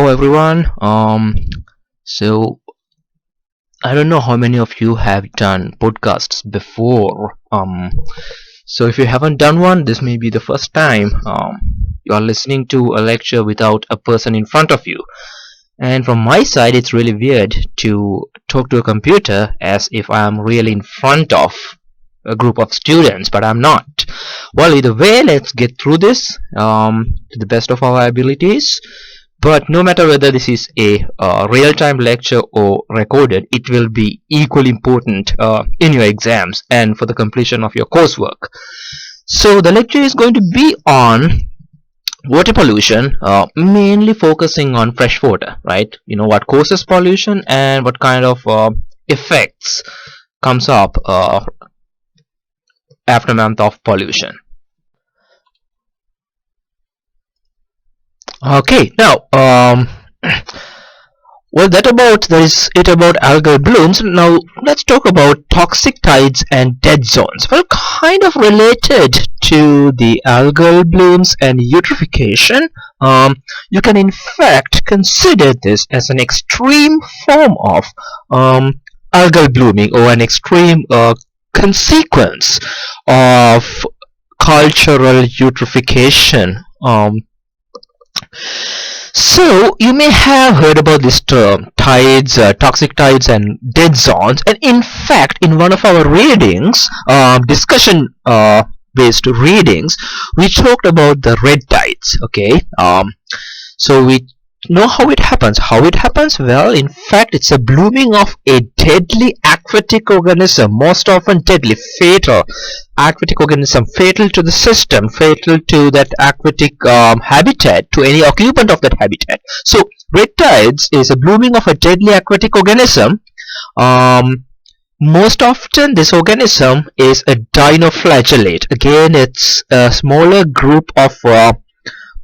everyone. So I don't know how many of you have done podcasts before. So if you haven't done one, this may be the first time you are listening to a lecture without a person in front of you. And from my side, it's really weird to talk to a computer as if I'm really in front of a group of students, but I'm not. Well, either way, let's get through this to the best of our abilities. But no matter whether this is a real-time lecture or recorded, it will be equally important in your exams and for the completion of your coursework. So the lecture is going to be on water pollution, mainly focusing on fresh water, right? You know what causes pollution and what kind of effects comes up aftermath of pollution. Okay, now well, that is it about algal blooms. Now let's talk about toxic tides and dead zones. Well, kind of related to the algal blooms and eutrophication. You can in fact consider this as an extreme form of algal blooming, or an extreme consequence of cultural eutrophication. So you may have heard about this term, tides, toxic tides and dead zones, and in fact in one of our readings, discussion based readings, we talked about the red tides. Okay, so we know how it happens. Well, in fact, it's a blooming of a deadly aquatic organism, most often deadly, fatal aquatic organism, fatal to the system, fatal to that aquatic habitat, to any occupant of that habitat. So red tides is a blooming of a deadly aquatic organism. Most often this organism is a dinoflagellate. Again, it's a smaller group of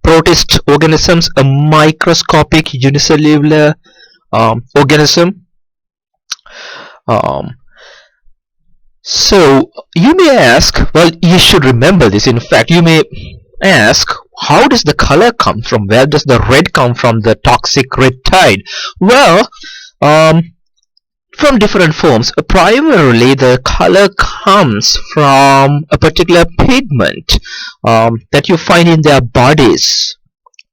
protist organisms, a microscopic unicellular organism. So you may ask, well, you should remember this. In fact, you may ask, how does the color come from? Where does the red come from, the toxic red tide? Well, from different forms. Primarily, the color comes from a particular pigment that you find in their bodies,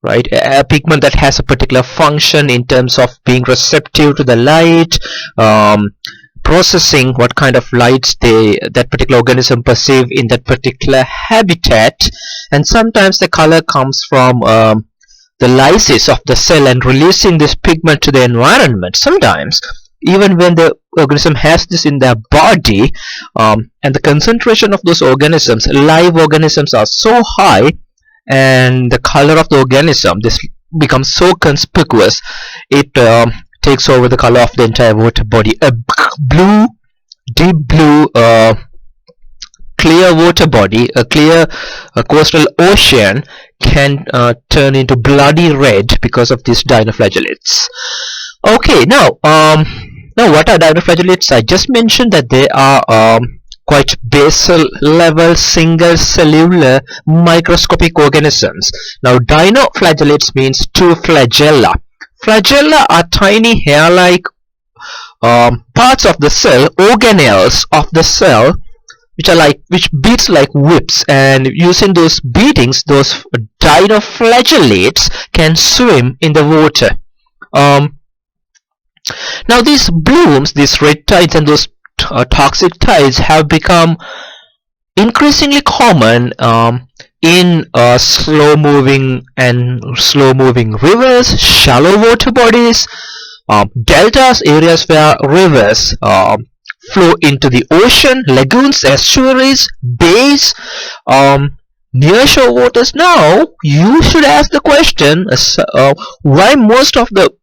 right? A pigment that has a particular function in terms of being receptive to the light, processing what kind of lights that particular organism perceive in that particular habitat, and sometimes the color comes from the lysis of the cell and releasing this pigment to the environment. Sometimes even when the organism has this in their body, and the concentration of those organisms, live organisms, are so high, and the color of the organism, this becomes so conspicuous, it takes over the color of the entire water body. A blue, deep blue, clear water body, a clear coastal ocean can turn into bloody red because of these dinoflagellates. Okay, now what are dinoflagellates? I just mentioned that they are quite basal level, single cellular, microscopic organisms. Now dinoflagellates means two flagella. Flagella are tiny hair-like parts of the cell, organelles of the cell, which beats like whips, and using those beatings, those dinoflagellates can swim in the water. Now these blooms, these red tides and those toxic tides have become increasingly common in slow-moving rivers, shallow water bodies, deltas, areas where rivers flow into the ocean, lagoons, estuaries, bays, near-shore waters. Now you should ask the question, why most of the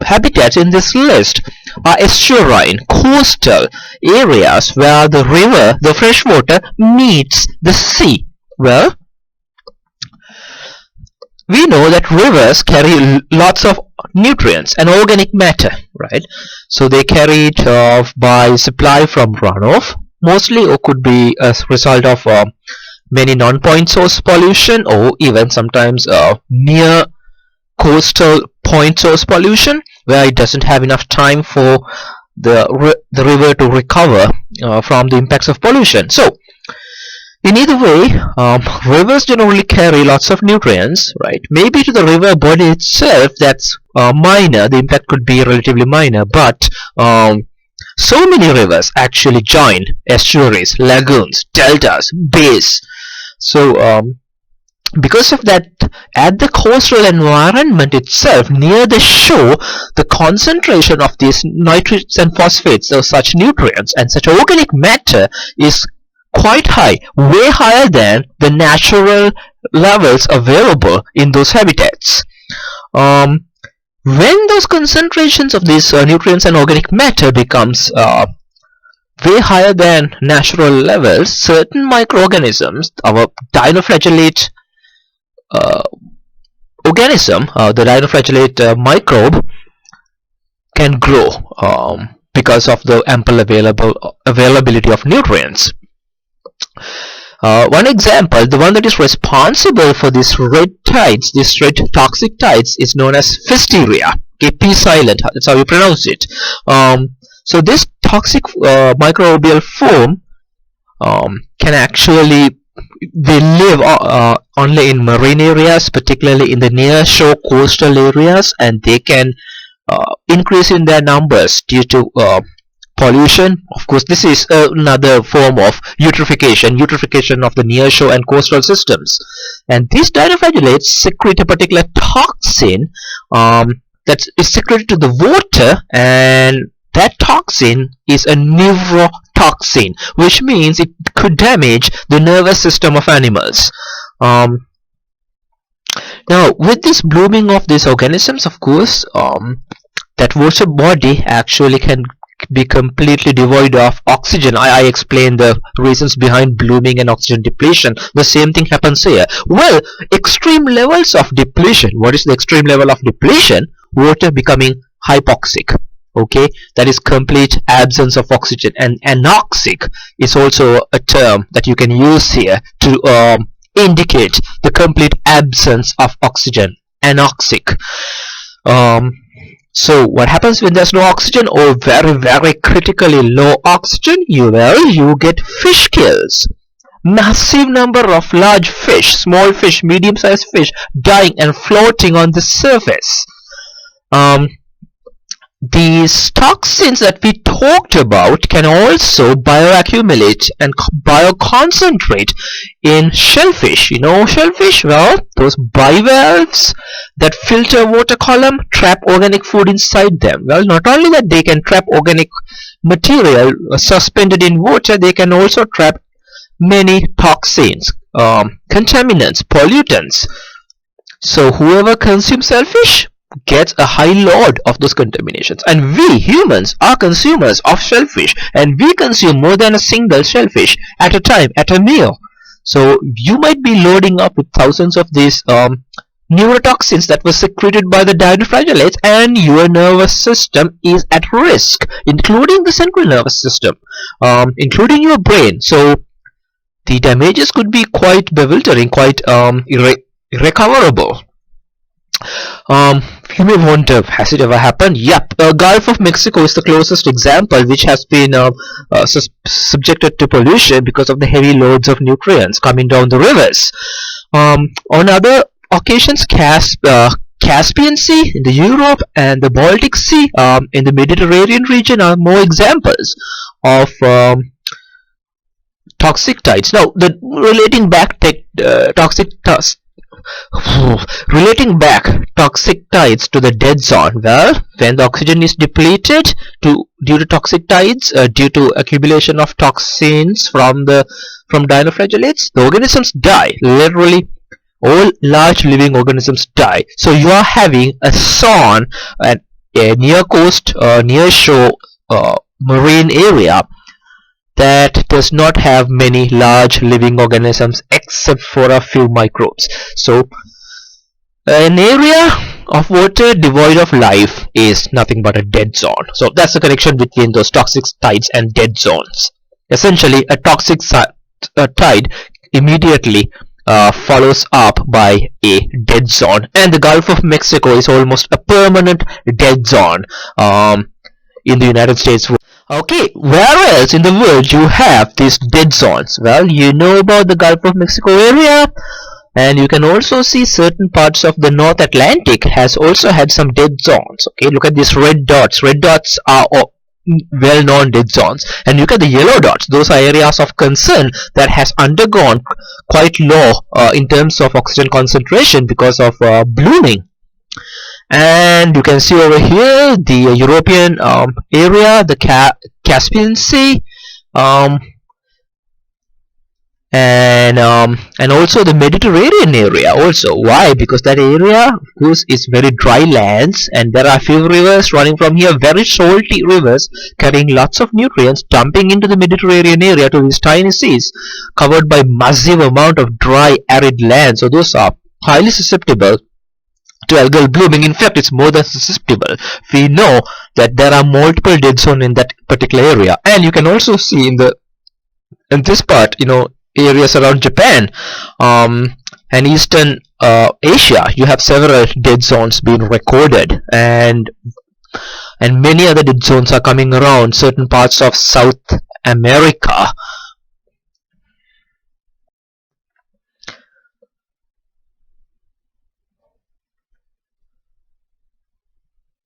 habitats in this list are estuarine, coastal areas where the river, the fresh water, meets the sea. Well, we know that rivers carry lots of nutrients and organic matter, right? So they carry it by supply from runoff, mostly, or could be a result of many non-point source pollution, or even sometimes near coastal point source pollution, where it doesn't have enough time for the river to recover from the impacts of pollution. So in either way, rivers generally carry lots of nutrients, right? Maybe to the river body itself that's minor, the impact could be relatively minor, but so many rivers actually join estuaries, lagoons, deltas, bays. So because of that, at the coastal environment itself, near the shore, the concentration of these nitrates and phosphates, so such nutrients and such organic matter, is quite high, way higher than the natural levels available in those habitats. When those concentrations of these nutrients and organic matter becomes way higher than natural levels, certain microorganisms, our dinoflagellate organism, the dinoflagellate microbe, can grow because of the ample availability of nutrients. One example, the one that is responsible for these red tides, these red toxic tides, is known as Pfiesteria. Okay, P silent, that's how you pronounce it. So this toxic microbial form can actually, they live only in marine areas, particularly in the near shore coastal areas, and they can increase in their numbers due to pollution. Of course, this is another form of eutrophication of the near shore and coastal systems. And these dinoflagellates secrete a particular toxin that is secreted to the water, and that toxin is a neurotoxin, which means it could damage the nervous system of animals. Now, with this blooming of these organisms, of course, that water body actually can be completely devoid of oxygen. I explained the reasons behind blooming and oxygen depletion. The same thing happens here. Well, extreme levels of depletion. What is the extreme level of depletion? Water becoming hypoxic. Okay, that is complete absence of oxygen. And anoxic is also a term that you can use here to indicate the complete absence of oxygen. Anoxic. So what happens when there's no oxygen, or very critically low oxygen? You get fish kills. Massive number of large fish, small fish, medium-sized fish dying and floating on the surface. These toxins that we talked about can also bioaccumulate and bioconcentrate in shellfish. You know shellfish? Well, those bivalves that filter water column trap organic food inside them. Well, not only that they can trap organic material suspended in water, they can also trap many toxins, contaminants, pollutants. So whoever consumes shellfish gets a high load of those contaminations, and we humans are consumers of shellfish, and we consume more than a single shellfish at a time, at a meal. So you might be loading up with thousands of these neurotoxins that were secreted by the dinoflagellates, and your nervous system is at risk, including the central nervous system, including your brain. So the damages could be quite bewildering, quite irrecoverable. You may wonder, has it ever happened? Yep, Gulf of Mexico is the closest example which has been subjected to pollution because of the heavy loads of nutrients coming down the rivers. On other occasions, Caspian Sea in the Europe and the Baltic Sea in the Mediterranean region are more examples of toxic tides. Now, relating back toxic tides to the dead zone. Well, when the oxygen is depleted due to toxic tides, due to accumulation of toxins from dinoflagellates, the organisms die. Literally, all large living organisms die. So you are having a zone at a near coast, near shore marine area that does not have many large living organisms except for a few microbes. So an area of water devoid of life is nothing but a dead zone. So that's the connection between those toxic tides and dead zones. Essentially, a toxic tide immediately follows up by a dead zone, and the Gulf of Mexico is almost a permanent dead zone in the United States. Okay, where else in the world you have these dead zones? Well, you know about the Gulf of Mexico area, and you can also see certain parts of the North Atlantic has also had some dead zones. Okay, look at these red dots. Red dots are well-known dead zones, and look at the yellow dots. Those are areas of concern that has undergone quite low in terms of oxygen concentration because of blooming. And you can see over here the European area, the Caspian Sea, and also the Mediterranean area also. Why? Because that area, of course, is very dry lands, and there are few rivers running from here, very salty rivers carrying lots of nutrients, dumping into the Mediterranean area to these tiny seas covered by massive amount of dry arid land. So those are highly susceptible to algal blooming. In fact, it's more than susceptible. We know that there are multiple dead zones in that particular area, and you can also see in this part, areas around Japan and Eastern Asia, you have several dead zones being recorded, and many other dead zones are coming around certain parts of South America.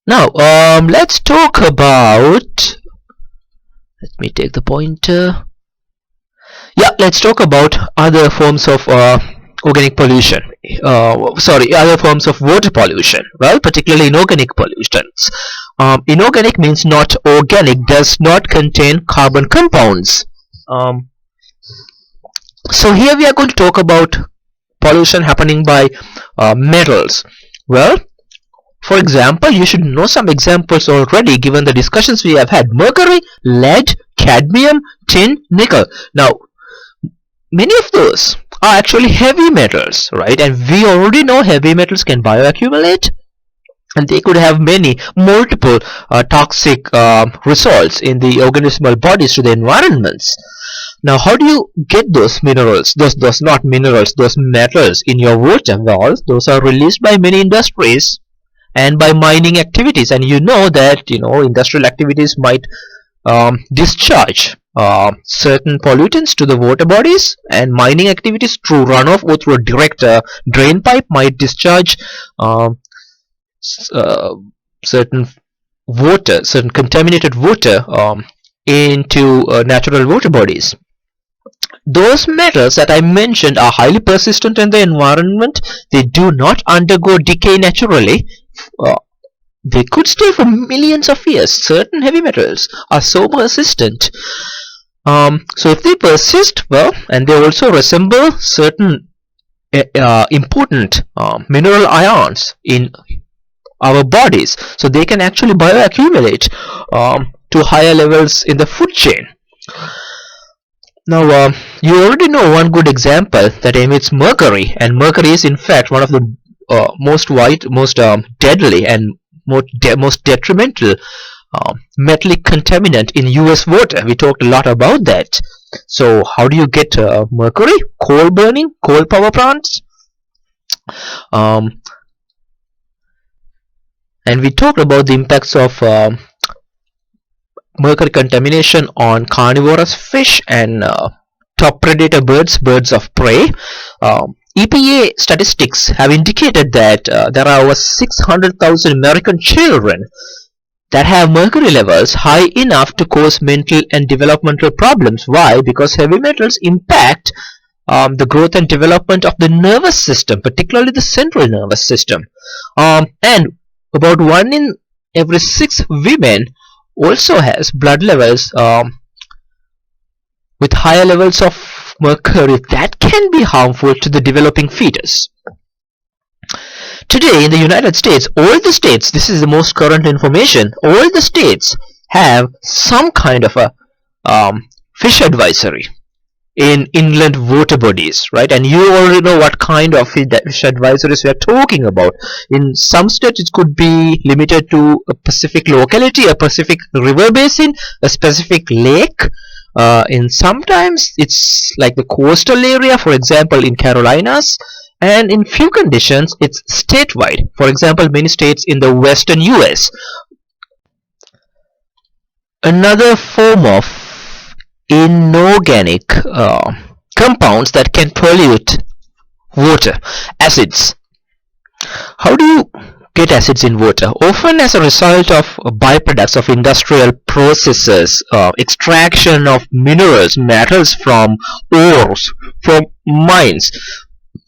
Now, let's talk about, let me take the pointer. Yeah, let's talk about other forms of organic pollution. Other forms of water pollution. Well, particularly inorganic pollutions. Inorganic means not organic, does not contain carbon compounds. So here we are going to talk about pollution happening by metals. Well, for example, you should know some examples already given the discussions we have had. Mercury, lead, cadmium, tin, nickel. Now, many of those are actually heavy metals, right? And we already know heavy metals can bioaccumulate, and they could have multiple toxic results in the organismal bodies to the environments. Now, how do you get those minerals, those not minerals, those metals in your water? Well, those are released by many industries and by mining activities, and you know that industrial activities might discharge certain pollutants to the water bodies, and mining activities through runoff or through a direct drain pipe might discharge certain contaminated water into natural water bodies. Those metals that I mentioned are highly persistent in the environment. They do not undergo decay naturally. They could stay for millions of years. Certain heavy metals are so persistent. So if they persist, well, and they also resemble certain important mineral ions in our bodies, so they can actually bioaccumulate to higher levels in the food chain. Now, you already know one good example that emits mercury, and mercury is in fact one of the most deadly and most detrimental metallic contaminant in US water. We talked a lot about that. So how do you get mercury? Coal burning, coal power plants. And we talked about the impacts of mercury contamination on carnivorous fish and top predator birds of prey. EPA statistics have indicated that there are over 600,000 American children that have mercury levels high enough to cause mental and developmental problems. Why? Because heavy metals impact the growth and development of the nervous system, particularly the central nervous system. And about 1 in every 6 women also has blood levels with higher levels of mercury that can be harmful to the developing fetus. Today in the United States, all the states, this is the most current information, all the states have some kind of a fish advisory in inland water bodies, right? And you already know what kind of fish advisories we are talking about. In some states it could be limited to a specific locality, a specific river basin, a specific lake, In sometimes it's like the coastal area, for example in Carolinas, and in few conditions it's statewide, for example many states in the western US. Another form of inorganic compounds that can pollute water, acids. How do you get acids in water? Often as a result of byproducts of industrial processes, extraction of minerals, metals from ores, from mines,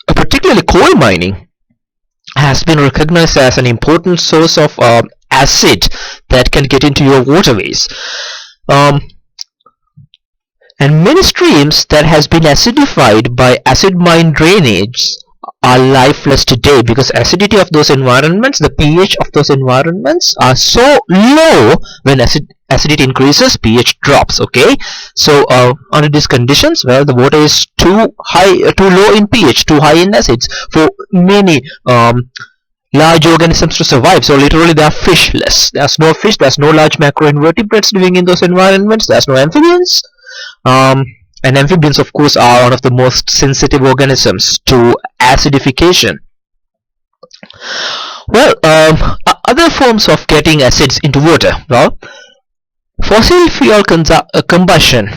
particularly coal mining has been recognized as an important source of acid that can get into your waterways. Um, and many streams that has been acidified by acid mine drainage are lifeless today because acidity of those environments, the pH of those environments are so low. When acidity increases, pH drops. Okay, so under these conditions, well, the water is too high, too low in pH, too high in acids for many large organisms to survive. So literally they are fishless. There's no fish, there's no large macroinvertebrates living in those environments, there's no amphibians. And amphibians of course are one of the most sensitive organisms to acidification. Well, other forms of getting acids into water, well, fossil fuel combustion,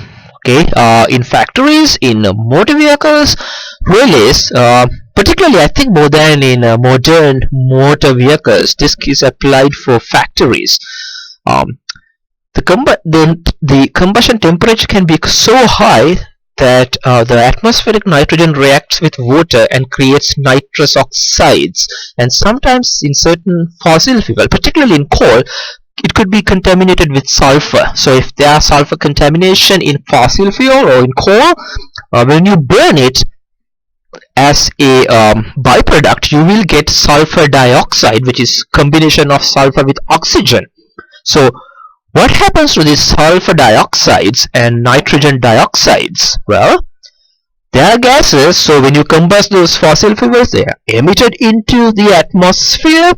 okay, in factories, in motor vehicles, relays, particularly I think more than in modern motor vehicles. This is applied for factories. The combustion temperature can be so high that the atmospheric nitrogen reacts with water and creates nitrous oxides, and sometimes in certain fossil fuel, particularly in coal, it could be contaminated with sulfur. So if there are sulfur contamination in fossil fuel or in coal, when you burn it as a byproduct, you will get sulfur dioxide, which is combination of sulfur with oxygen. So what happens to these sulfur dioxides and nitrogen dioxides? Well, they are gases, so when you combust those fossil fuels, they are emitted into the atmosphere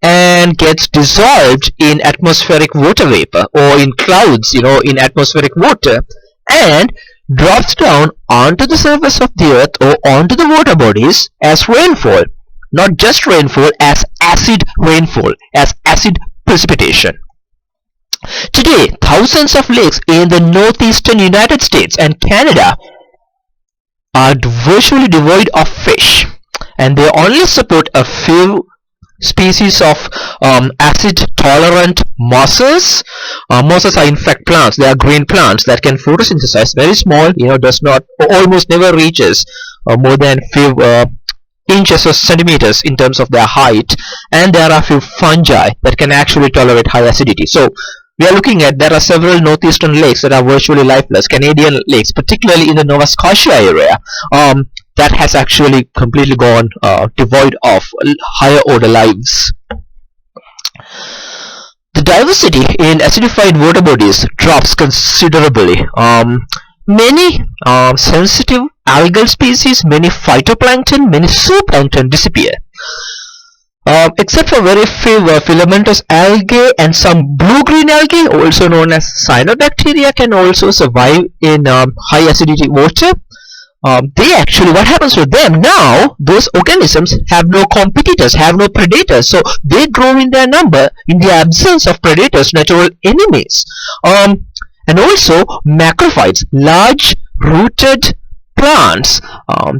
and gets dissolved in atmospheric water vapor or in clouds, in atmospheric water, and drops down onto the surface of the earth or onto the water bodies as rainfall. Not just rainfall, as acid rainfall, as acid precipitation. Today, thousands of lakes in the northeastern United States and Canada are virtually devoid of fish, and they only support a few species of acid-tolerant mosses. Mosses are in fact plants. They are green plants that can photosynthesize. Very small, does not, almost never reaches more than few inches or centimeters in terms of their height, and there are a few fungi that can actually tolerate high acidity. So we are looking at, there are several northeastern lakes that are virtually lifeless, Canadian lakes, particularly in the Nova Scotia area, that has actually completely gone devoid of higher order lives. The diversity in acidified water bodies drops considerably. Many sensitive algal species, many phytoplankton, many zooplankton disappear. Except for very few filamentous algae and some blue-green algae, also known as cyanobacteria, can also survive in high acidity water. They actually, what happens to them now, those organisms have no competitors, have no predators, so they grow in their number in the absence of predators, natural enemies. And also macrophytes, large rooted plants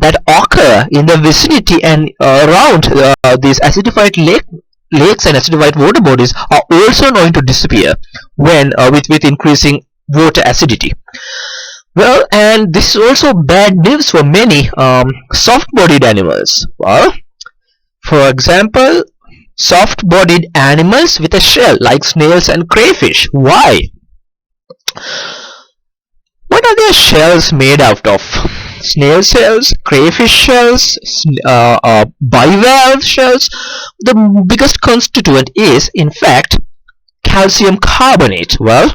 that occur in the vicinity and around these acidified lakes and acidified water bodies are also going to disappear when with increasing water acidity. Well, and this is also bad news for many soft-bodied animals. Well, for example, soft-bodied animals with a shell like snails and crayfish. Why? What are their shells made out of? Snail shells, crayfish shells, bivalve shells. The biggest constituent is, in fact, calcium carbonate. Well,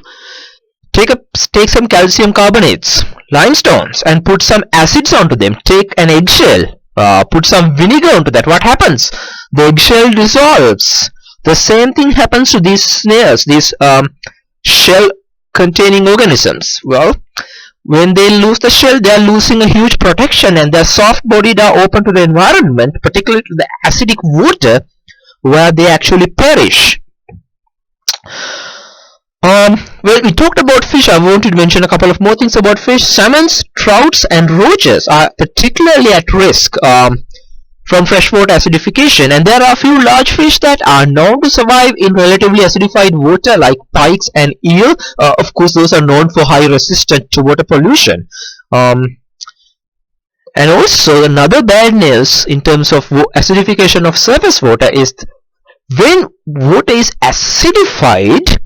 take some calcium carbonates, limestones, and put some acids onto them. Take an eggshell, put some vinegar onto that. What happens? The eggshell dissolves. The same thing happens to these snails, these shell containing organisms. Well, When they lose the shell, they are losing a huge protection, and their soft bodied are open to the environment, particularly to the acidic water, where they actually perish. Well, we talked about fish. I wanted to mention a couple of more things about fish. Salmons, trouts, and roaches are particularly at risk from freshwater acidification, and there are a few large fish that are known to survive in relatively acidified water, like pikes and eel. Of course, those are known for high resistance to water pollution. And also, another bad news in terms of acidification of surface water is when water is acidified,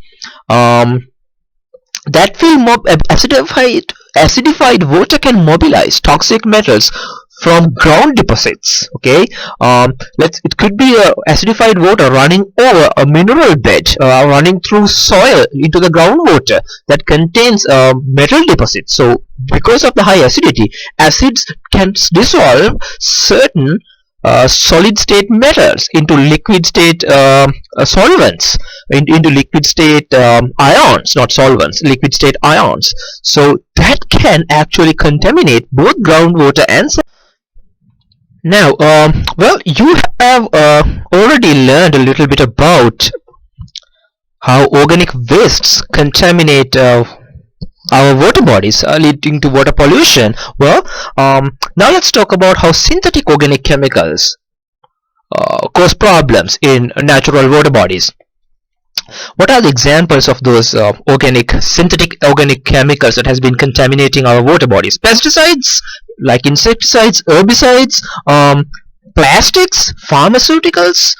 that will acidified water can mobilize toxic metals from ground deposits. Okay, it could be acidified water running over a mineral bed, running through soil into the groundwater that contains metal deposits. So because of the high acidity, acids can dissolve certain solid state metals into liquid state solvents, into liquid state ions, not solvents, liquid state ions. So that can actually contaminate both groundwater and now, well, you have already learned a little bit about how organic wastes contaminate our water bodies, leading to water pollution. Well, now let's talk about how synthetic organic chemicals cause problems in natural water bodies. What are the examples of those synthetic organic chemicals that has been contaminating our water bodies? Pesticides, like insecticides, herbicides, plastics, pharmaceuticals,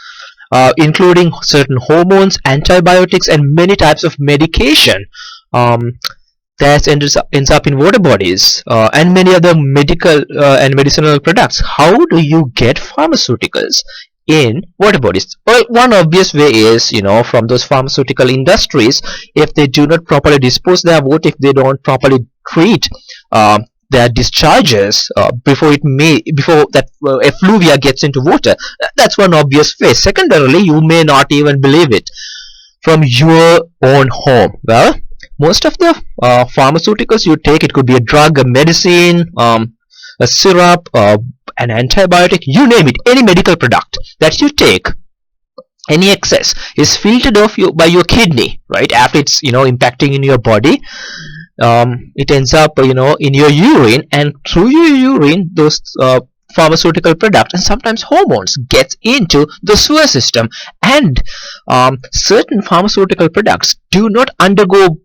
including certain hormones, antibiotics, and many types of medication that ends up in water bodies, and many other medical and medicinal products. How do you get pharmaceuticals in water bodies? Well, one obvious way is, from those pharmaceutical industries. If they do not properly dispose their water, if they don't properly treat their discharges before that effluvia gets into water, that's one obvious way. Secondarily, you may not even believe it, from your own home. Well, most of the pharmaceuticals you take, it could be a drug, a medicine, a syrup, an antibiotic, you name it, any medical product that you take, any excess is filtered off by your kidney, right? After it's impacting in your body, it ends up in your urine, and through your urine, those pharmaceutical products and sometimes hormones gets into the sewer system. And certain pharmaceutical products do not undergo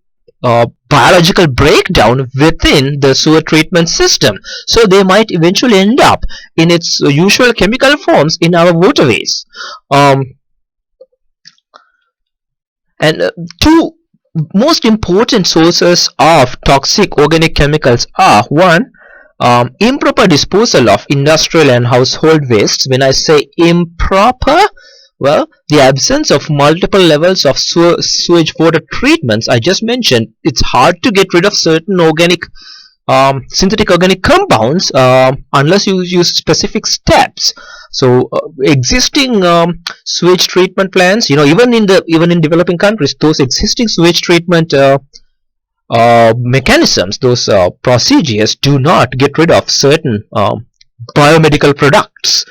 biological breakdown within the sewer treatment system, so they might eventually end up in its usual chemical forms in our waterways. And two most important sources of toxic organic chemicals are: one, improper disposal of industrial and household wastes. When I say improper, well, the absence of multiple levels of sewage water treatments I just mentioned. It's hard to get rid of certain organic synthetic organic compounds unless you use specific steps. So existing sewage treatment plants, even in developing countries, those existing sewage treatment mechanisms, those procedures do not get rid of certain biomedical products.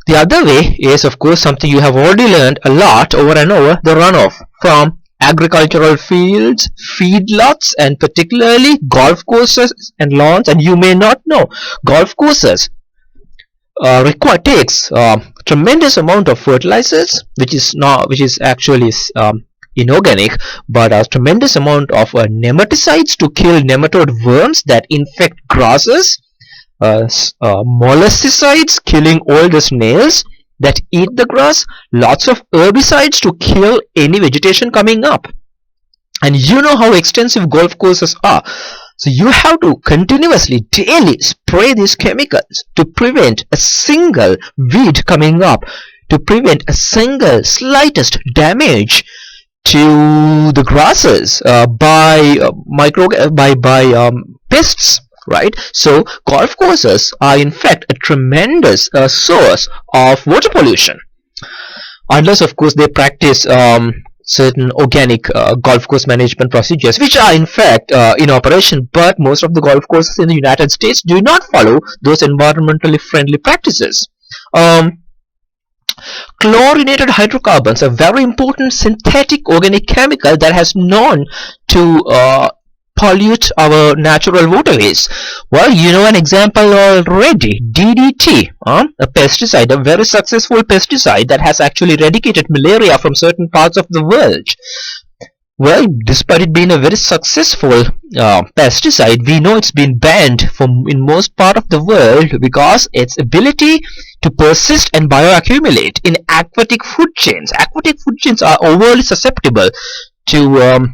The other way is, of course, something you have already learned a lot over and over: the runoff from agricultural fields, feedlots, and particularly golf courses and lawns. And you may not know, golf courses takes tremendous amount of fertilizers, which is actually inorganic, but a tremendous amount of nematicides to kill nematode worms that infect grasses, molluscicides killing all the snails that eat the grass, lots of herbicides to kill any vegetation coming up. And you know how extensive golf courses are, so you have to continuously, daily spray these chemicals to prevent a single weed coming up, to prevent a single slightest damage to the grasses by pests, right? So golf courses are in fact a tremendous source of water pollution, unless of course they practice certain organic golf course management procedures, which are in fact in operation, but most of the golf courses in the United States do not follow those environmentally friendly practices. Chlorinated hydrocarbons, a very important synthetic organic chemical that has known to pollute our natural waterways. Well, you know an example already, DDT, a pesticide, a very successful pesticide that has actually eradicated malaria from certain parts of the world. Well, despite it being a very successful pesticide, we know it's been banned in most part of the world because its ability to persist and bioaccumulate in aquatic food chains. Aquatic food chains are overly susceptible to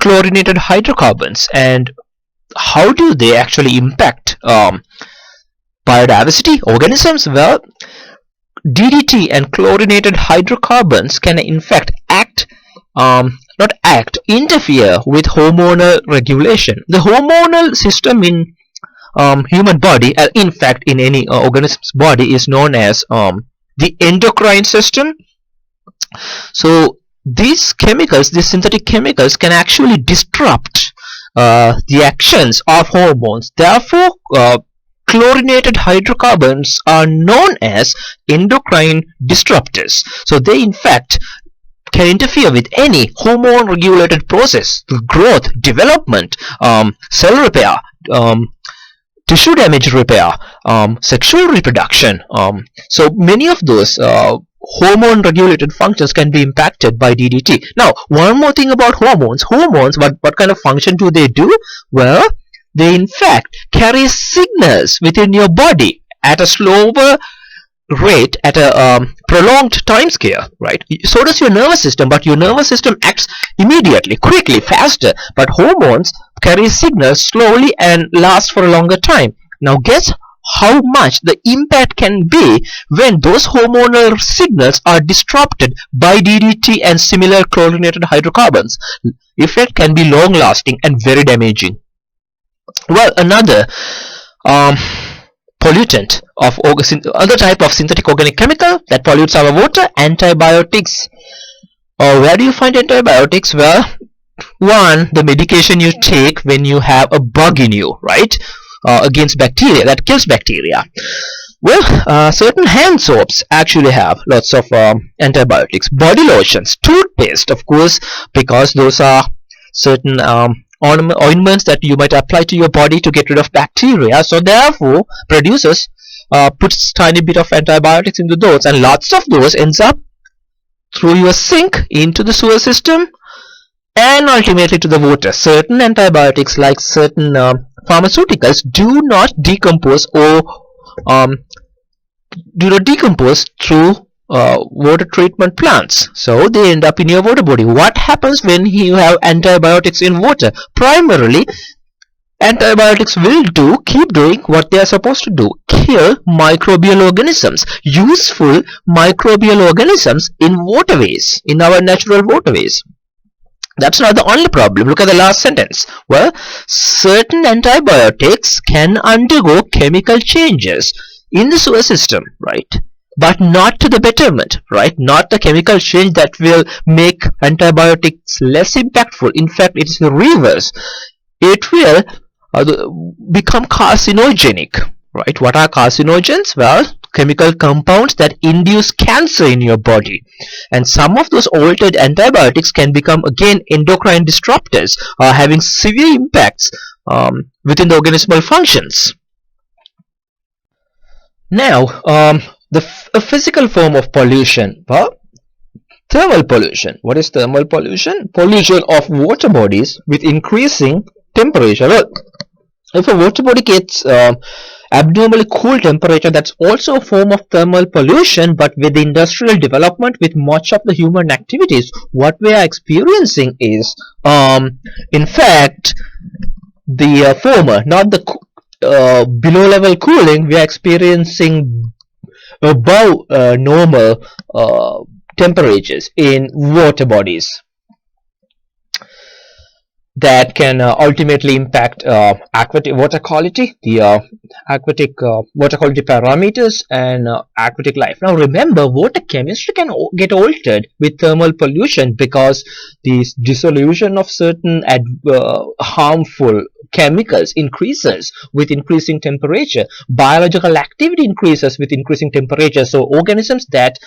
chlorinated hydrocarbons. And how do they actually impact biodiversity, organisms? Well, DDT and chlorinated hydrocarbons can in fact interfere with hormonal regulation. The hormonal system in human body, in fact in any organism's body, is known as the endocrine system. So these chemicals, these synthetic chemicals, can actually disrupt the actions of hormones. Therefore, chlorinated hydrocarbons are known as endocrine disruptors. So they in fact can interfere with any hormone regulated process, growth, development, cell repair, tissue damage repair, sexual reproduction. So many of those hormone regulated functions can be impacted by DDT. Now, one more thing about hormones. What kind of function do they do? Well, they in fact carry signals within your body at a slower rate, at a prolonged time scale, right? So does your nervous system, but your nervous system acts immediately, quickly, faster. But hormones carry signals slowly and last for a longer time. Now guess how much the impact can be when those hormonal signals are disrupted by DDT and similar chlorinated hydrocarbons. Effect can be long lasting and very damaging. Well, another pollutant of other type of synthetic organic chemical that pollutes our water, antibiotics. Where do you find antibiotics? Well, one, the medication you take when you have a bug in you, right? Against bacteria, that kills bacteria. Well, certain hand soaps actually have lots of antibiotics. Body lotions, toothpaste, of course, because those are certain ointments that you might apply to your body to get rid of bacteria. So therefore, producers puts tiny bit of antibiotics into those, and lots of those ends up through your sink into the sewer system and ultimately to the water. Certain antibiotics, like certain pharmaceuticals, do not decompose or through water treatment plants, so they end up in your water body. What happens when you have antibiotics in water? Primarily, antibiotics will keep doing what they are supposed to do: kill microbial organisms, useful microbial organisms in waterways, in our natural waterways. That's not the only problem. Look at the last sentence. Well, certain antibiotics can undergo chemical changes in the sewer system, right? But not to the betterment, right? Not the chemical change that will make antibiotics less impactful. In fact, it is the reverse. It will become carcinogenic, right? What are carcinogens? Well, chemical compounds that induce cancer in your body. And some of those altered antibiotics can become again endocrine disruptors, having severe impacts within the organismal functions. Now, a physical form of pollution, thermal pollution. What is thermal pollution? Pollution of water bodies with increasing temperature. Well, if a water body gets abnormally cool temperature, that's also a form of thermal pollution. But with the industrial development, with much of the human activities, what we are experiencing is in fact the former, not the below level cooling. We are experiencing above normal temperatures in water bodies. that can ultimately impact aquatic water quality, the aquatic water quality parameters, and aquatic life. Now remember, water chemistry can get altered with thermal pollution because the dissolution of certain harmful chemicals increases with increasing temperature. Biological activity increases with increasing temperature. So organisms that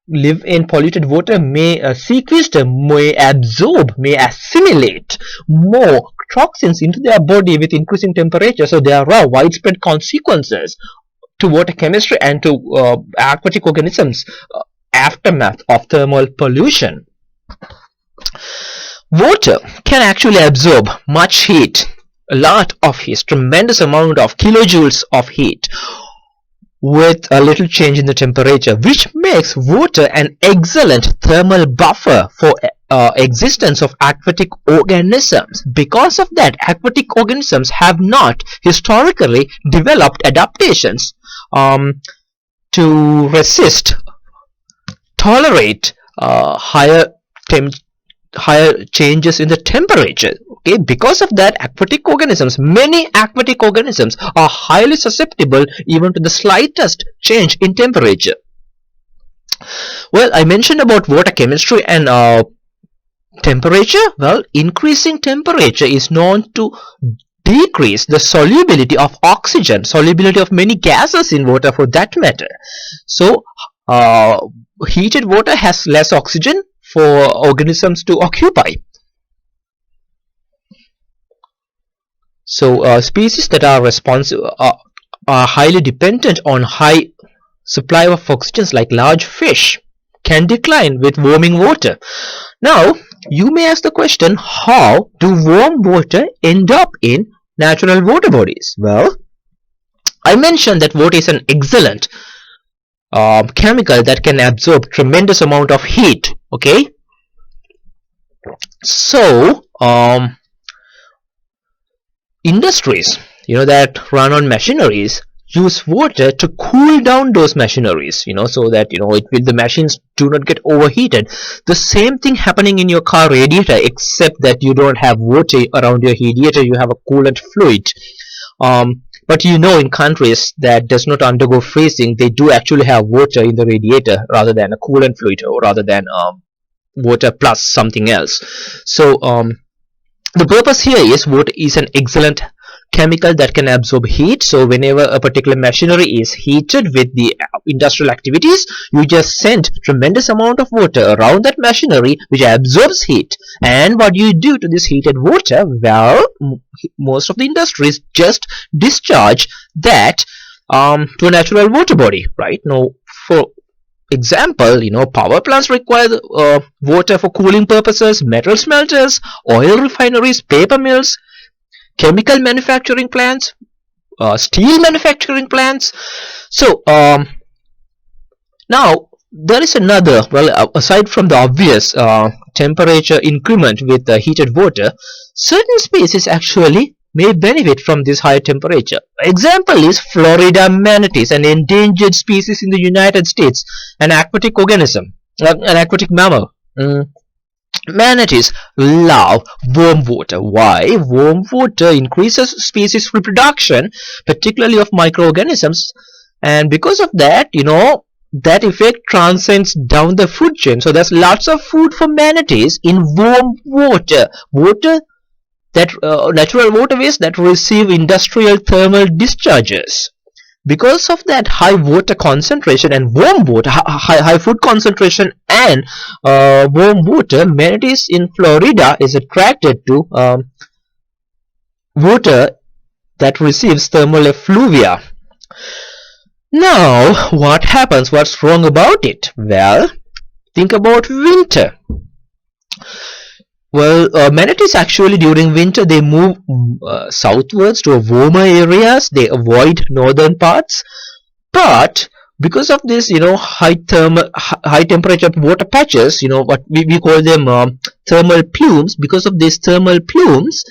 live in polluted water may sequester, may absorb, may assimilate more toxins into their body with increasing temperature. So there are widespread consequences to water chemistry and to aquatic organisms aftermath of thermal pollution. Water can actually absorb much heat, a lot of heat, tremendous amount of kilojoules of heat with a little change in the temperature, which makes water an excellent thermal buffer for existence of aquatic organisms. Because of that, aquatic organisms have not historically developed adaptations to tolerate higher changes in the temperature. Okay, because of that, many aquatic organisms are highly susceptible even to the slightest change in temperature. Well, I mentioned about water chemistry and temperature. Well, increasing temperature is known to decrease the solubility of oxygen, solubility of many gases in water for that matter. So heated water has less oxygen for organisms to occupy. So species that are are highly dependent on high supply of oxygen, like large fish, can decline with warming water. Now you may ask the question, how do warm water end up in natural water bodies? Well, I mentioned that water is an excellent chemical that can absorb tremendous amount of heat. Okay, so industries that run on machineries use water to cool down those machineries, so that the machines do not get overheated. The same thing happening in your car radiator, except that you don't have water around your radiator, you have a coolant fluid. But in countries that does not undergo freezing, they do actually have water in the radiator rather than a coolant fluid, or rather than water plus something else. So the purpose here is water is an excellent chemical that can absorb heat. So whenever a particular machinery is heated with the industrial activities, you just send tremendous amount of water around that machinery, which absorbs heat. And what you do to this heated water? Well, most of the industries just discharge that to a natural water body, right? Now, for example, power plants require water for cooling purposes, metal smelters, oil refineries, paper mills, chemical manufacturing plants, steel manufacturing plants. So now there is another, well, aside from the obvious temperature increment with heated water, certain species actually may benefit from this higher temperature. Example is Florida manatees, an endangered species in the United States, an aquatic organism, an aquatic mammal. Manatees love warm water. Why? Warm water increases species reproduction, particularly of microorganisms, and because of that, that effect transcends down the food chain. So there's lots of food for manatees in warm water. That natural waterways that receive industrial thermal discharges. Because of that high water concentration and warm water, high food concentration and warm water, manatees in Florida is attracted to water that receives thermal effluvia. Now, what happens? What's wrong about it? Well, think about winter. Well, manatees actually during winter they move southwards to warmer areas. They avoid northern parts. But because of this, high temperature water patches, what we call them thermal plumes. Because of these thermal plumes,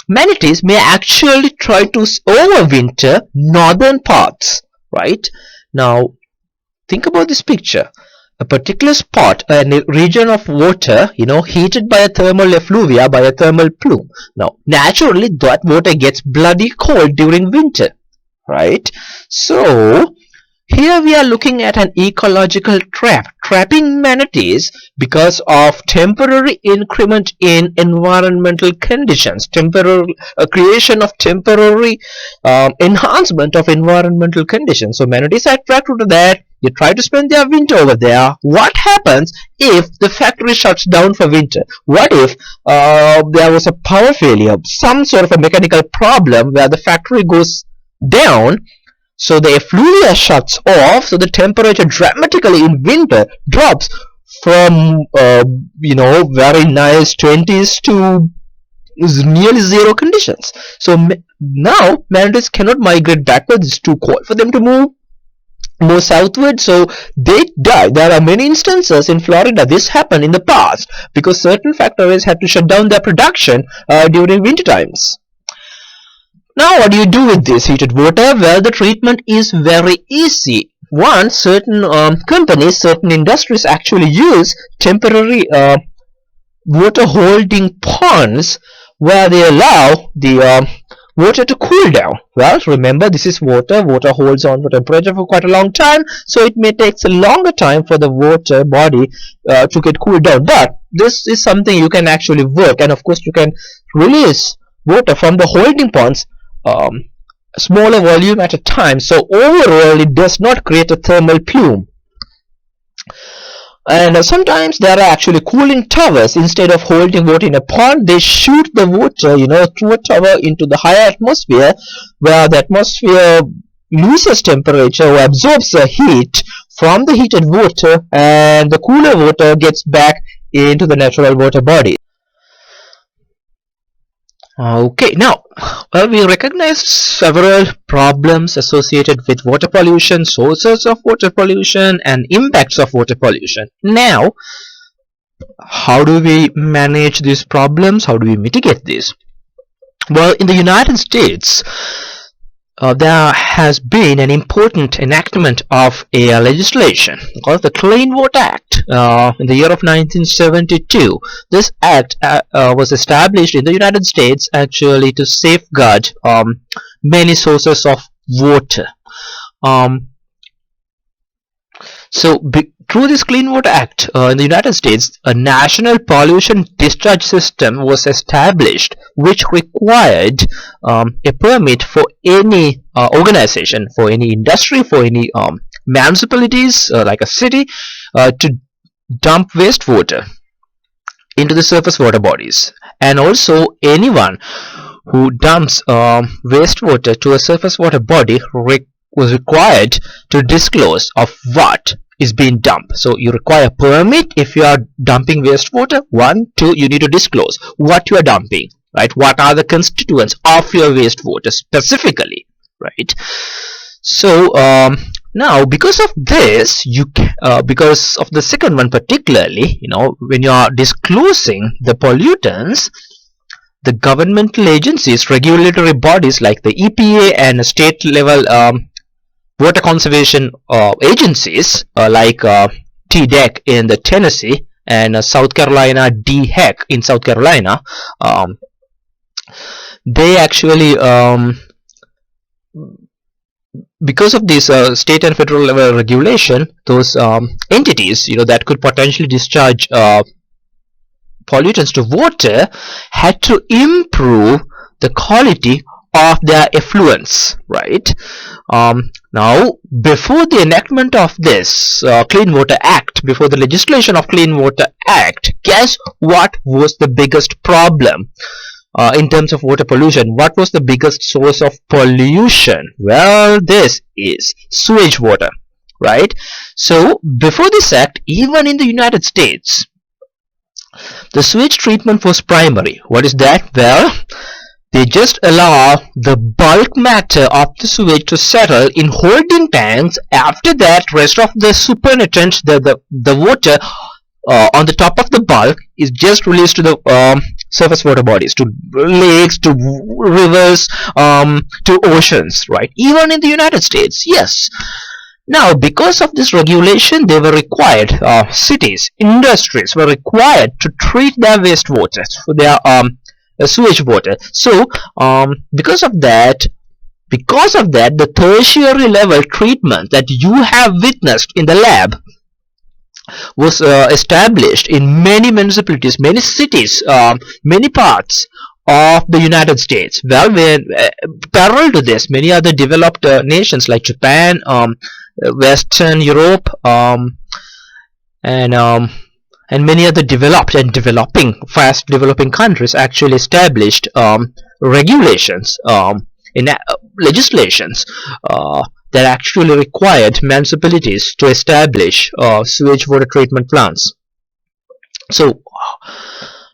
manatees may actually try to overwinter northern parts. Right now, think about this picture. a particular spot, a region of water, heated by a thermal effluvia, by a thermal plume. Now, naturally, that water gets bloody cold during winter, right? So, here we are looking at an ecological trap, trapping manatees because of temporary increment in environmental conditions, temporary creation of temporary enhancement of environmental conditions. So manatees are attracted to that. They try to spend their winter over there. What happens if the factory shuts down for winter? What if there was a power failure, some sort of a mechanical problem where the factory goes down? So the effluvia shuts off, so the temperature dramatically in winter drops from very nice 20s to nearly zero conditions. So now manatees cannot migrate backwards. It's too cold for them to move more southward, so they die. There are many instances in Florida this happened in the past because certain factories had to shut down their production during winter times. Now what do you do with this heated water? Well, the treatment is very easy. One, certain companies, certain industries actually use temporary water holding ponds where they allow the water to cool down. Well, remember, this is water. Water holds on for temperature for quite a long time, so it may take a longer time for the water body to get cooled down. But this is something you can actually work, and of course you can release water from the holding ponds smaller volume at a time, so overall it does not create a thermal plume. And sometimes there are actually cooling towers. Instead of holding water in a pond, they shoot the water through a tower into the higher atmosphere, where the atmosphere loses temperature or absorbs the heat from the heated water, and the cooler water gets back into the natural water body. Okay, now we recognized several problems associated with water pollution, sources of water pollution, and impacts of water pollution. Now, how do we manage these problems? How do we mitigate this? Well, in the United States, there has been an important enactment of a legislation called the Clean Water Act in the year of 1972. This act was established in the United States actually to safeguard many sources of water. Through this Clean Water Act in the United States, a national pollution discharge system was established which required a permit for any organization, for any industry, for any municipalities like a city to dump wastewater into the surface water bodies, and also anyone who dumps wastewater to a surface water body was required to disclose of what is being dumped. So you require a permit if you are dumping wastewater. 1, 2, you need to disclose what you are dumping, right? What are the constituents of your wastewater specifically, right? So now because of this, because of the second one particularly, when you are disclosing the pollutants, the governmental agencies, regulatory bodies like the EPA and state level water conservation agencies like TDEC in the Tennessee and South Carolina DHEC in South Carolina, they actually because of this state and federal level regulation, those entities that could potentially discharge pollutants to water had to improve the quality of their effluents, right? Now, before the enactment of this Clean Water Act, before the legislation of Clean Water Act, guess what was the biggest problem in terms of water pollution? What was the biggest source of pollution? Well, this is sewage water, right? So, before this act, even in the United States, the sewage treatment was primary. What is that? Well, they just allow the bulk matter of the sewage to settle in holding tanks. After that, rest of the supernatant, the water on the top of the bulk is just released to the surface water bodies, to lakes, to rivers, to oceans, right? Even in the United States, yes. Now, because of this regulation, they were required, cities, industries were required to treat their wastewater, for their sewage water. So, because of that, the tertiary level treatment that you have witnessed in the lab was established in many municipalities, many cities, many parts of the United States. Well, parallel to this, many other developed nations like Japan, Western Europe, and many other developed and fast developing countries actually established regulations, in legislations that actually required municipalities to establish sewage water treatment plants. So,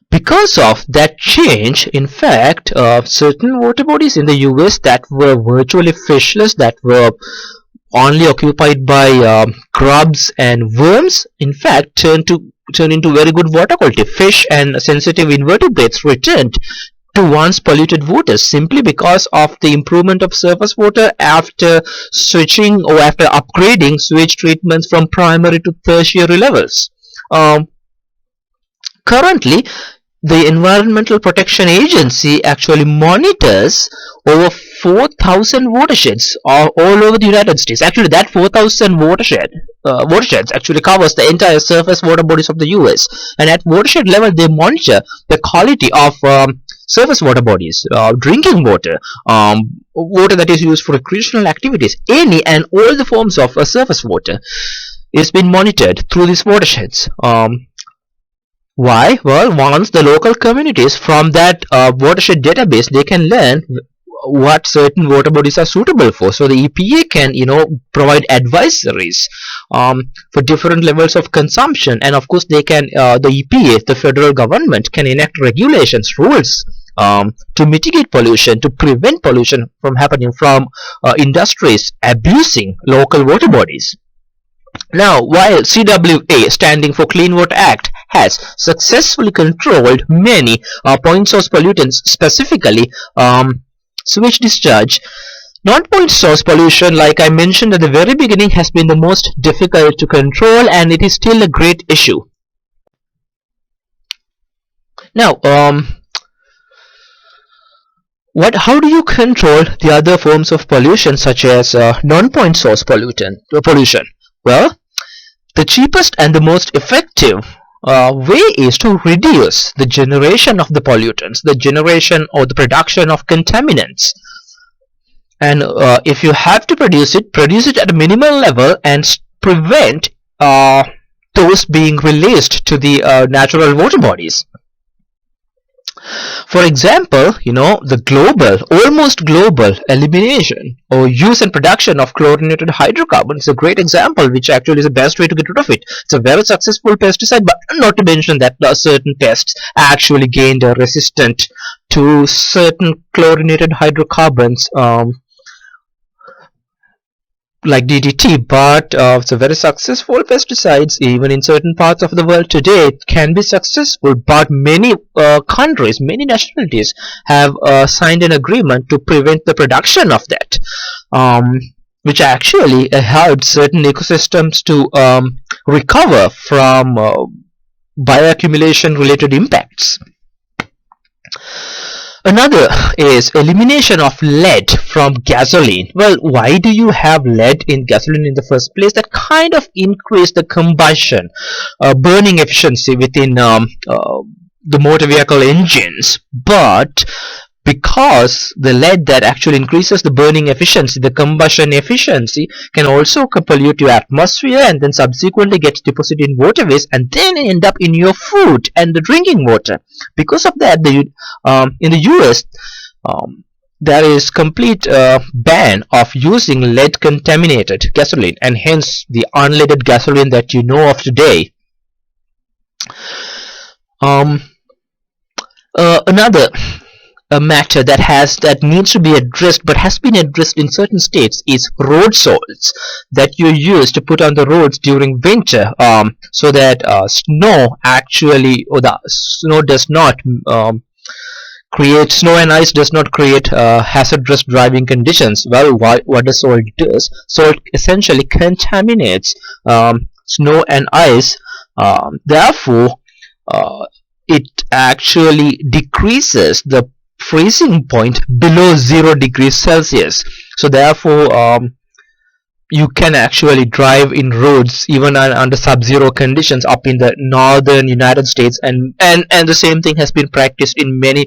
because of that change, in fact, certain water bodies in the US that were virtually fishless, that were only occupied by grubs and worms, in fact turn into very good water quality. Fish and sensitive invertebrates returned to once polluted waters simply because of the improvement of surface water after switching or after upgrading sewage treatments from primary to tertiary levels. Currently, the Environmental Protection Agency actually monitors over 4,000 watersheds all over the United States. Actually, that 4,000 watersheds actually covers the entire surface water bodies of the US. And at watershed level, they monitor the quality of surface water bodies, drinking water, water that is used for recreational activities, any and all the forms of surface water is being monitored through these watersheds. Why? Well, once the local communities from that watershed database, they can learn what certain water bodies are suitable for. So the EPA can, provide advisories for different levels of consumption, and of course they can, the EPA, the federal government, can enact regulations, rules to mitigate pollution, to prevent pollution from happening from industries abusing local water bodies. Now, while CWA, standing for Clean Water Act, has successfully controlled many point source pollutants, specifically sewage discharge, non-point source pollution, like I mentioned at the very beginning, has been the most difficult to control, and it is still a great issue. Now, how do you control the other forms of pollution, such as non-point source pollution? Well, the cheapest and the most effective way is to reduce the generation of the pollutants, the generation or the production of contaminants. And if you have to produce it at a minimal level and prevent those being released to the natural water bodies. For example, the almost global elimination or use and production of chlorinated hydrocarbons is a great example, which actually is the best way to get rid of it. It's a very successful pesticide, but not to mention that certain pests actually gained a resistant to certain chlorinated hydrocarbons, like DDT, but it's a very successful pesticides. Even in certain parts of the world today, it can be successful, but many countries, many nationalities have signed an agreement to prevent the production of that, which actually helps certain ecosystems to recover from bioaccumulation related impacts. Another is elimination of lead from gasoline. Well, why do you have lead in gasoline in the first place? That kind of increase the combustion, burning efficiency within the motor vehicle engines. But because the lead that actually increases the burning efficiency, the combustion efficiency, can also pollute your atmosphere and then subsequently get deposited in waterways and then end up in your food and the drinking water. Because of that, in the US, there is complete ban of using lead contaminated gasoline, and hence the unleaded gasoline that you know of today. Another matter that needs to be addressed but has been addressed in certain states is road salts that you use to put on the roads during winter, so that snow actually, or the snow does not create snow and ice does not create hazardous driving conditions. Well, what the salt does, salt essentially contaminates snow and ice. Therefore, uh, it actually decreases the freezing point below 0 degrees Celsius. So therefore, you can actually drive in roads even under sub-zero conditions up in the northern United States, and the same thing has been practiced in many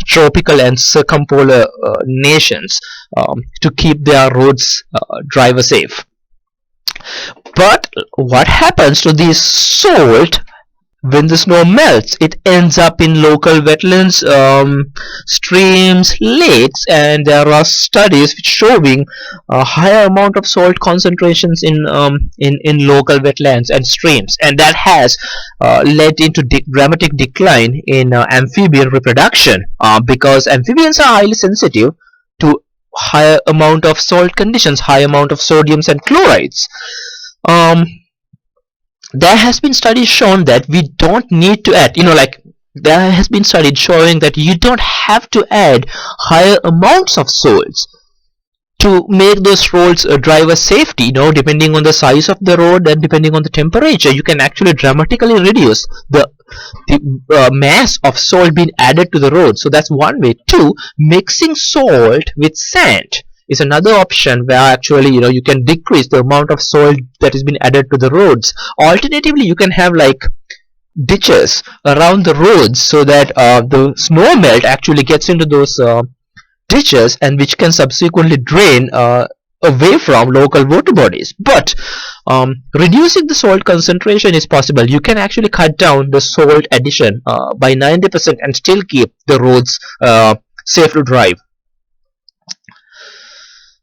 tropical and circumpolar nations to keep their roads driver safe. But what happens to this salt when the snow melts? It ends up in local wetlands, streams, lakes, and there are studies showing a higher amount of salt concentrations in local wetlands and streams, and that has led into dramatic decline in amphibian reproduction, because amphibians are highly sensitive to higher amount of salt conditions, high amount of sodiums and chlorides. um, there has been studies shown that we don't need to add, like there has been studies showing that you don't have to add higher amounts of salts to make those roads driver safety. Depending on the size of the road and depending on the temperature, you can actually dramatically reduce the mass of salt being added to the road. So that's one way. Two, mixing salt with sand is another option where actually you can decrease the amount of salt that is being added to the roads. Alternatively, you can have like ditches around the roads so that the snow melt actually gets into those ditches, and which can subsequently drain away from local water bodies. But reducing the salt concentration is possible. You can actually cut down the salt addition by 90% and still keep the roads safe to drive.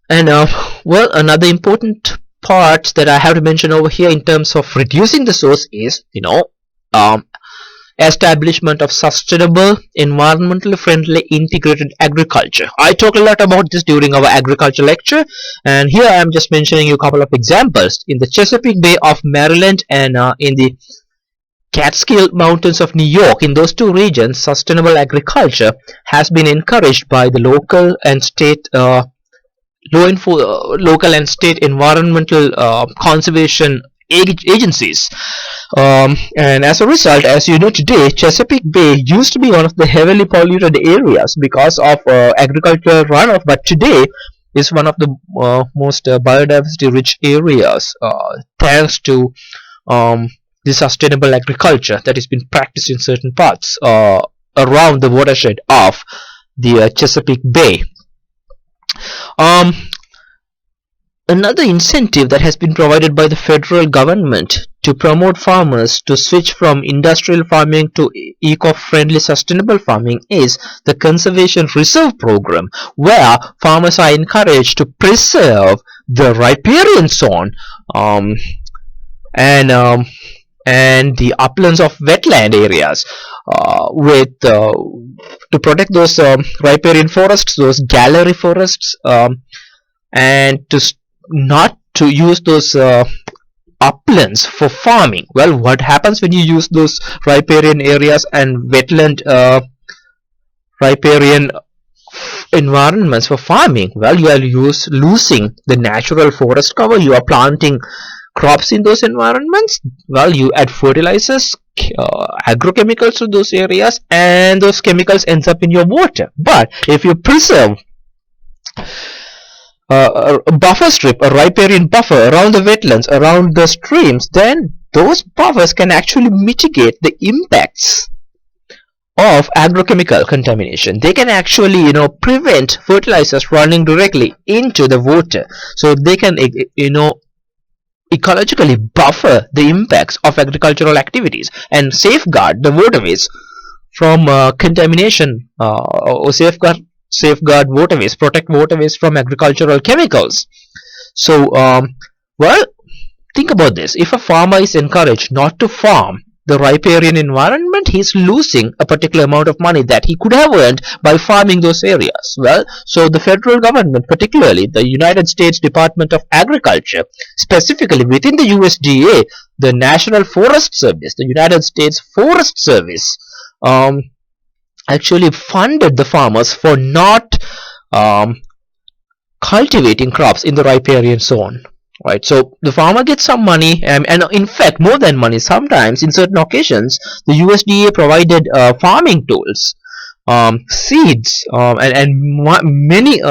And well, another important part that I have to mention over here in terms of reducing the source is establishment of sustainable, environmentally friendly integrated agriculture. I talked a lot about this during our agriculture lecture, and here I am just mentioning you a couple of examples. In the Chesapeake Bay of Maryland and in the Catskill Mountains of New York, in those two regions, sustainable agriculture has been encouraged by the local and state environmental conservation agencies, and as a result, as you know today, Chesapeake Bay used to be one of the heavily polluted areas because of agricultural runoff, but today is one of the most biodiversity rich areas thanks to the sustainable agriculture that has been practiced in certain parts around the watershed of the Chesapeake Bay. Another incentive that has been provided by the federal government to promote farmers to switch from industrial farming to eco-friendly sustainable farming is the Conservation Reserve Program, where farmers are encouraged to preserve the riparian zone and the uplands of wetland areas to protect those riparian forests, those gallery forests, and not to use those uplands for farming. Well, what happens when you use those riparian areas and wetland riparian environments for farming? Well, you are losing the natural forest cover. You are planting crops in those environments. Well, you add fertilizers, agrochemicals to those areas, and those chemicals ends up in your water. But if you preserve a buffer strip, a riparian buffer around the wetlands, around the streams, then those buffers can actually mitigate the impacts of agrochemical contamination. They can actually prevent fertilizers running directly into the water, so they can ecologically buffer the impacts of agricultural activities and safeguard the waterways from contamination, or safeguard waterways, protect waterways from agricultural chemicals. So well, think about this. If a farmer is encouraged not to farm the riparian environment, he is losing a particular amount of money that he could have earned by farming those areas. Well, so the federal government, particularly the United States Department of Agriculture, specifically within the USDA, the National Forest Service, the United States Forest Service, actually funded the farmers for not um, cultivating crops in the riparian zone. Right, so the farmer gets some money, and in fact more than money. Sometimes in certain occasions the USDA provided farming tools, seeds, and many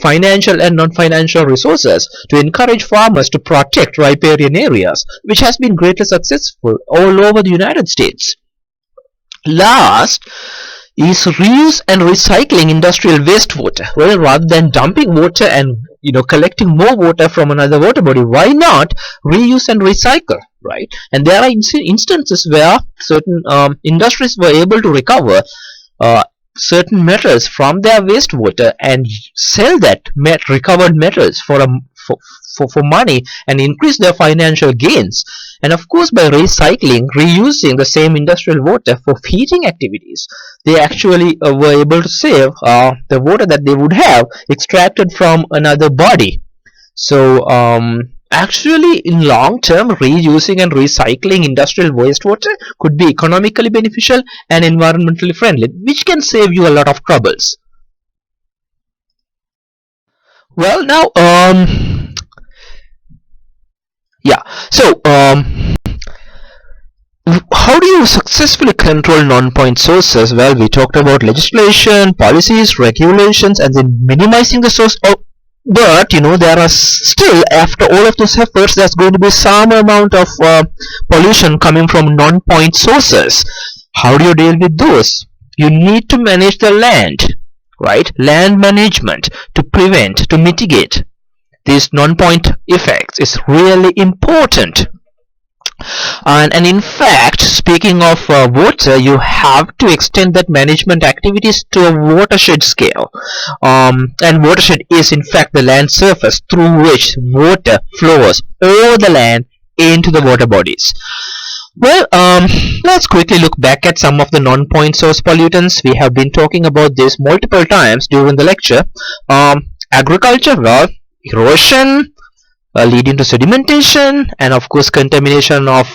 financial and non-financial resources to encourage farmers to protect riparian areas, which has been greatly successful all over the United States. Last is reuse and recycling industrial wastewater. Well, rather than dumping water and collecting more water from another water body, why not reuse and recycle, right? And there are instances where certain industries were able to recover uh, certain metals from their wastewater and sell that recovered metals for money and increase their financial gains. And of course, by recycling, reusing the same industrial water for heating activities, they actually were able to save the water that they would have extracted from another body. So actually, in long term, reusing and recycling industrial wastewater could be economically beneficial and environmentally friendly, which can save you a lot of troubles. Well, now, yeah. So, how do you successfully control non-point sources? Well, we talked about legislation, policies, regulations, and then minimizing the source. But there are still, after all of those efforts, there's going to be some amount of pollution coming from non-point sources. How do you deal with those? You need to manage the land, right? Land management to mitigate these non-point effects is really important. And in fact, speaking of water, you have to extend that management activities to a watershed scale. And watershed is in fact the land surface through which water flows over the land into the water bodies. Well, let's quickly look back at some of the non-point source pollutants. We have been talking about this multiple times during the lecture. Agriculture, well, erosion, leading to sedimentation, and of course contamination of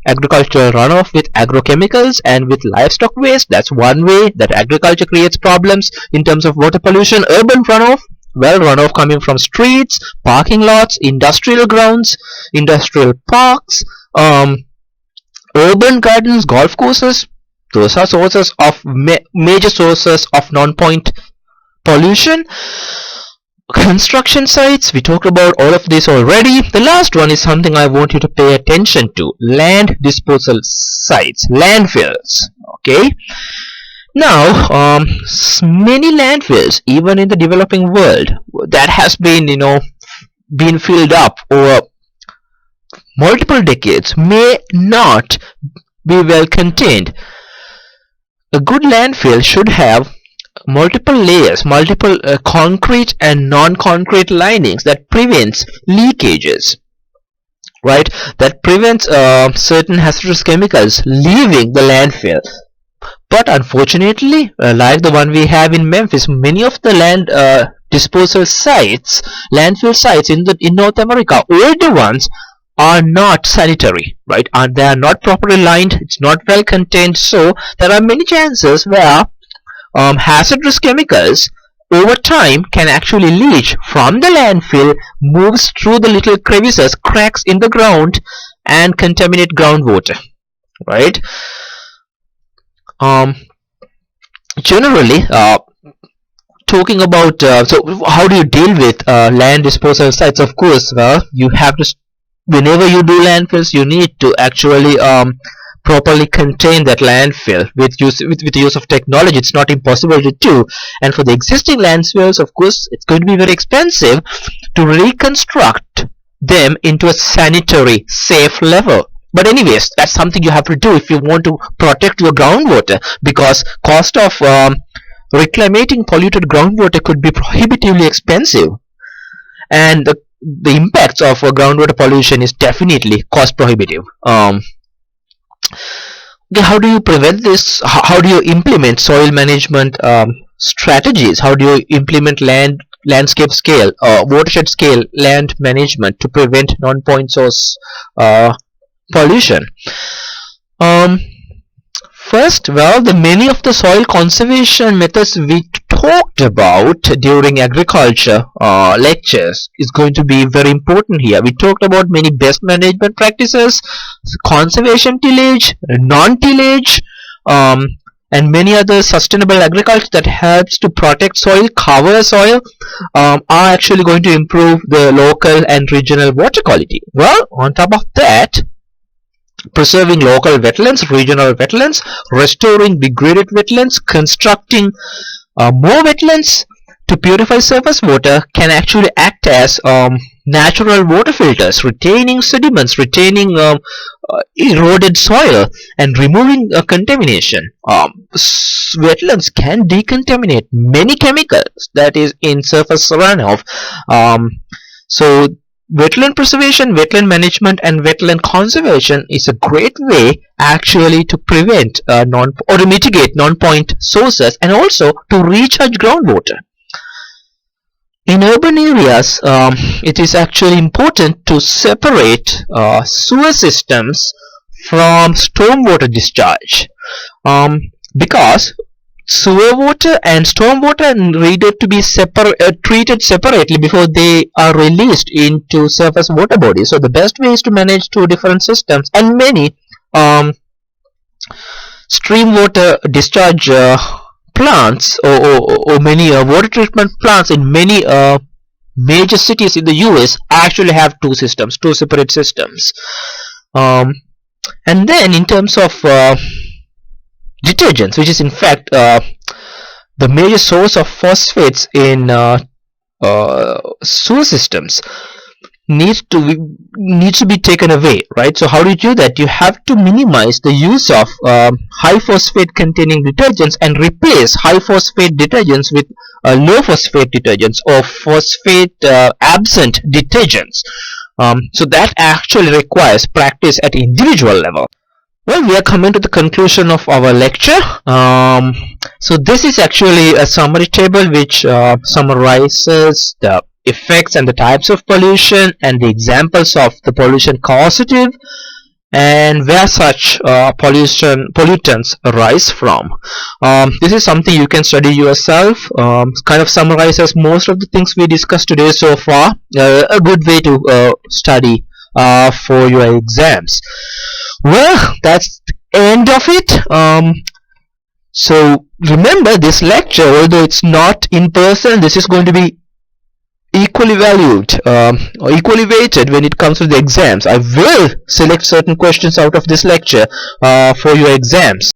agricultural runoff with agrochemicals and with livestock waste. That's one way that agriculture creates problems in terms of water pollution. Urban runoff, well, runoff coming from streets, parking lots, industrial grounds, industrial parks, urban gardens, golf courses. Those are sources of major sources of non-point pollution. Construction sites, we talked about all of this already. The last one is something I want you to pay attention to: land disposal sites, landfills. Okay, now many landfills, even in the developing world, that has been been filled up over multiple decades, may not be well contained. A good landfill should have multiple layers, multiple concrete and non-concrete linings that prevents leakages, right? That prevents certain hazardous chemicals leaving the landfill. But unfortunately, like the one we have in Memphis, many of the land disposal sites, landfill sites in North America, older ones, are not sanitary, right? And they are not properly lined. It's not well contained. So there are many chances where hazardous chemicals over time can actually leach from the landfill, moves through the little crevices, cracks in the ground, and contaminate groundwater, right? Generally, talking about so how do you deal with land disposal sites? Of course, well, you have to, whenever you do landfills, you need to actually properly contain that landfill with the use of technology. It's not impossible to do, and for the existing landfills, of course, it's going to be very expensive to reconstruct them into a sanitary safe level. But anyways, that's something you have to do if you want to protect your groundwater, because cost of reclaiming polluted groundwater could be prohibitively expensive, and the impacts of groundwater pollution is definitely cost prohibitive. Okay, how do you prevent this? How do you implement soil management strategies? How do you implement landscape scale, watershed scale land management to prevent non-point source pollution? discussed? Well, the many of the soil conservation methods we talked about during agriculture lectures is going to be very important here. We talked about many best management practices, conservation tillage, non-tillage, and many other sustainable agriculture that helps to protect soil, cover soil, are actually going to improve the local and regional water quality. Well, on top of that, preserving local wetlands, regional wetlands, restoring degraded wetlands, constructing more wetlands to purify surface water can actually act as natural water filters, retaining sediments, retaining eroded soil, and removing contamination. Wetlands can decontaminate many chemicals that is in surface runoff. So wetland preservation, wetland management, and wetland conservation is a great way actually to prevent or to mitigate non-point sources and also to recharge groundwater. In urban areas, it is actually important to separate sewer systems from stormwater discharge, because sewer water and stormwater needed to be treated separately before they are released into surface water bodies. So the best way is to manage two different systems, and many stream water discharge plants or many water treatment plants in many major cities in the US actually have two separate systems. And then in terms of detergents, which is in fact the major source of phosphates in sewer systems, needs to be taken away, right? So how do you do that? You have to minimize the use of high phosphate containing detergents and replace high phosphate detergents with low phosphate detergents or phosphate absent detergents. So that actually requires practice at individual level. Well, we are coming to the conclusion of our lecture. So this is actually a summary table which summarizes the effects and the types of pollution and the examples of the pollution causative and where such pollutants arise from. This is something you can study yourself. Kind of summarizes most of the things we discussed today so far. A good way to study for your exams. Well, that's the end of it. So remember, this lecture, although it's not in person, this is going to be equally valued or equally weighted when it comes to the exams. I will select certain questions out of this lecture for your exams.